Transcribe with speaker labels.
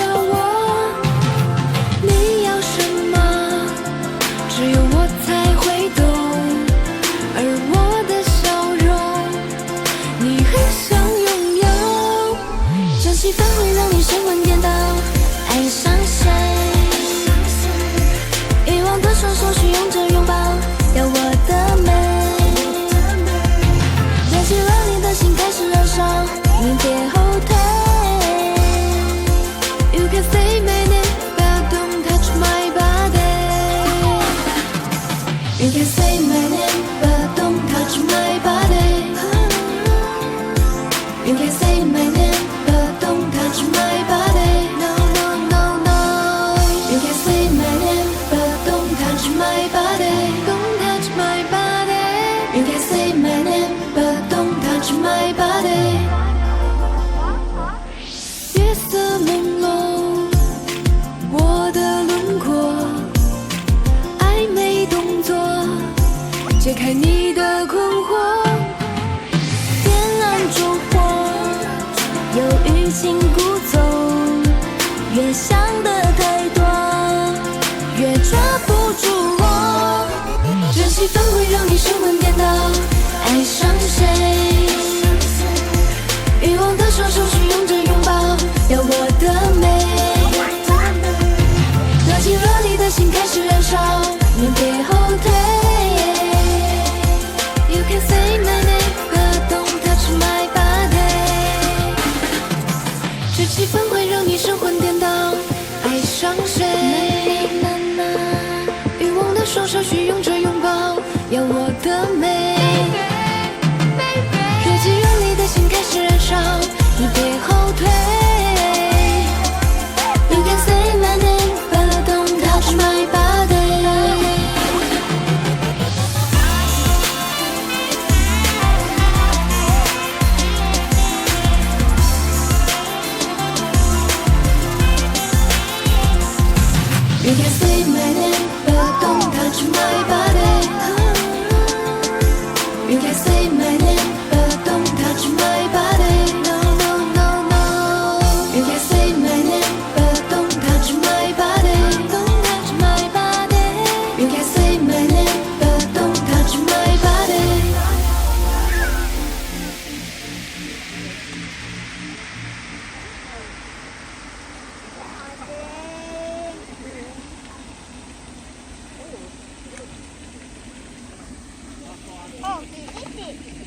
Speaker 1: 叫我，你要什么？只有我才会懂。而我的笑容，你很想拥有。这气氛会让你神魂颠倒，爱上谁？遗忘的双手去拥着拥抱，要我的美。燃起了你的心，开始燃烧，你别后退。You can say my name, but don't touch my body. You can say my name, but don't touch my body. You can say my name, but don't touch my body. No, no, no, no. You can say my name, but don't touch my body. Don't touch my body. You can say my name, but don't touch my body. 夜色朦胧，我的轮廓，暧昧动作，解开你的困惑，点燃烛火，有欲擒故纵，越想的太多，越抓不住我。这气氛会让你神魂颠倒，爱上谁？欲望的双手去拥着拥抱，要我的美。热情热烈的心开始燃烧，你别后退。You can say my name, but don't touch my body. 这气氛会让你神魂颠倒，爱上谁？欲望的双手去拥着拥抱，要我的美。热情热烈的心开始燃烧，你别后退。You can say my name, but don't touch my body. You can say my name, but don't touch my body. You can say my name, but don't touch my body. No, no, no, no. You can say my name, but don't touch my body. Don't touch my body. You can say my name, but don't touch my body.
Speaker 2: 哦，弟弟。